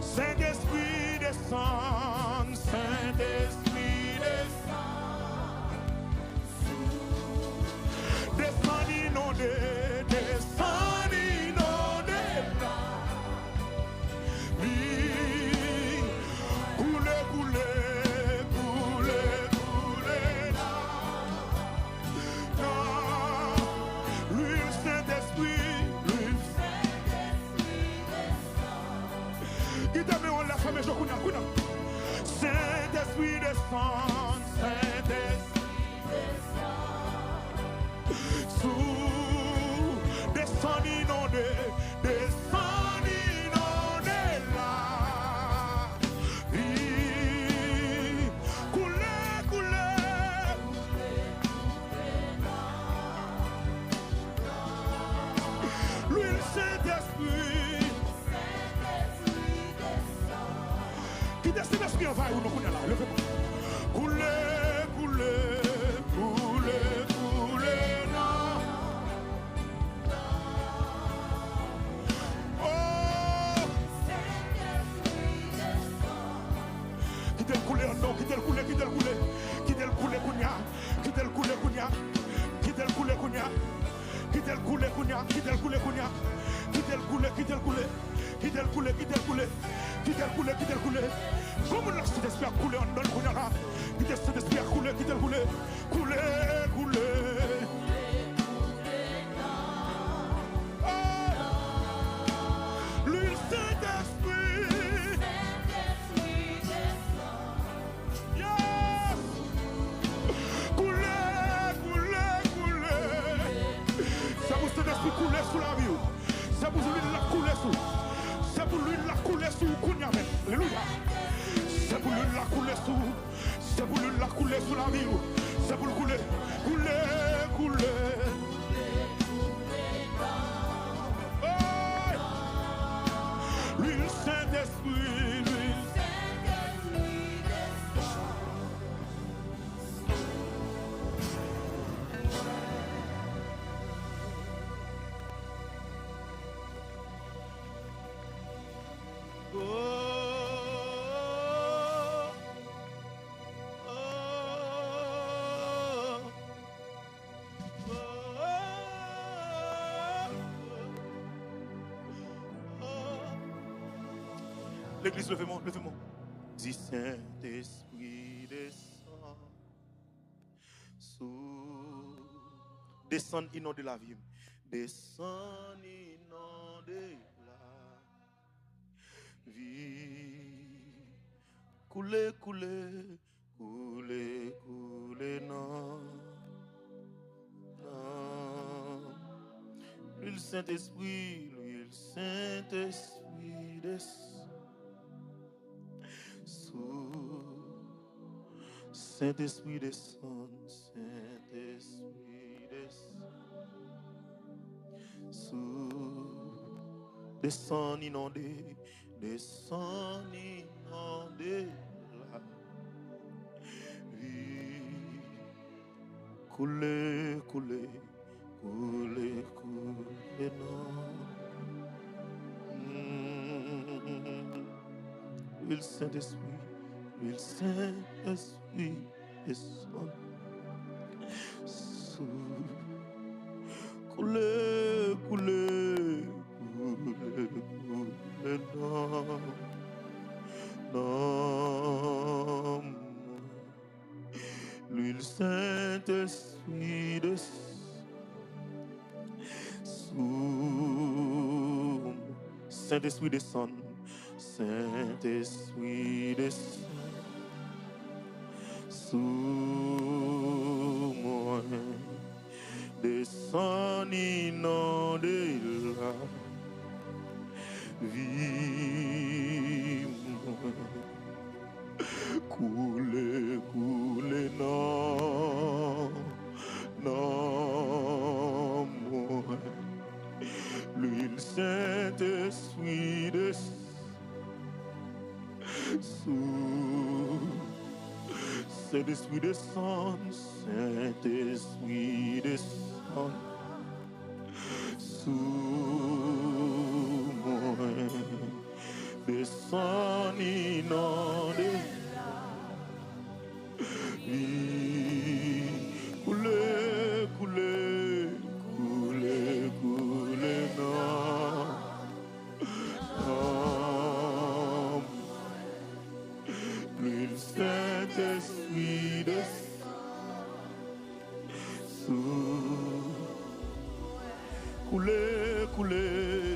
Saint-Esprit descend, Saint-Esprit descend, descend inondé, descend inondé, oui, coule, coule, coule, coule, l'huile Saint-Esprit, l'huile Saint-Esprit descend, qui t'a mis en la femme et je connais. Saint-Esprit descend, Saint-Esprit descend, sous, descend inondé, descend inondé là, oui, couler, couler, l'huile Saint-Esprit, qui descend l'esprit en vaille ou nous connaissons là, levez-moi. Couler, couler, couler, couler, non. Oh, quittez le couler, non, quittez le couler, quittez le couler, quittez le couler, kounia, quittez le couler, kounia, quittez le couler, kounia, quittez le couler, kounia, quittez le couler, kounia, quittez le couler, quittez le couler, quittez le couler, quittez le couler, quittez le couler, quittez le couler. Comme le Saint-Esprit a coulé en donne qu'on a là, quittez le Saint-Esprit a coulé, quittez le couler, couler, couler. L'huile Saint-Esprit, yes, couler, couler, couler. Ça vous Saint-Esprit couler sous la vie, ça vous l'huile la couler sous, ça vous l'huile la couler sous Kounia, alléluia. C'est pour l'huile la couler sous, c'est pour l'huile la couler sous la vie, c'est pour le couler, couler, couler. Oh, l'huile Saint-Esprit, l'huile Saint-Esprit descend. L'église, levez-moi, levez-moi. Dis Saint-Esprit descend, sous, descend inondé la vie, descend inondé la vie, couler, couler, couler, couler, non, non, l'huile Saint-Esprit descend. Saint-Esprit descend, Saint-Esprit descend, sous, descend inondé, descend inondé la vie, couler, couler, couler, couler, non. L'huile Saint-Esprit, l'huile Saint-Esprit descend, sous, couler, couler, couler, couler, non, non, l'huile Saint-Esprit descend, sous, Saint-Esprit descend, Saint-Esprit descend, sous moi, descend inondé la vie, couler, couler, non, non, moi, l'huile Saint-Esprit descend, sous, Saint-Esprit descend, Saint-Esprit descend, sous moi, Saint-Esprit de couler, couler,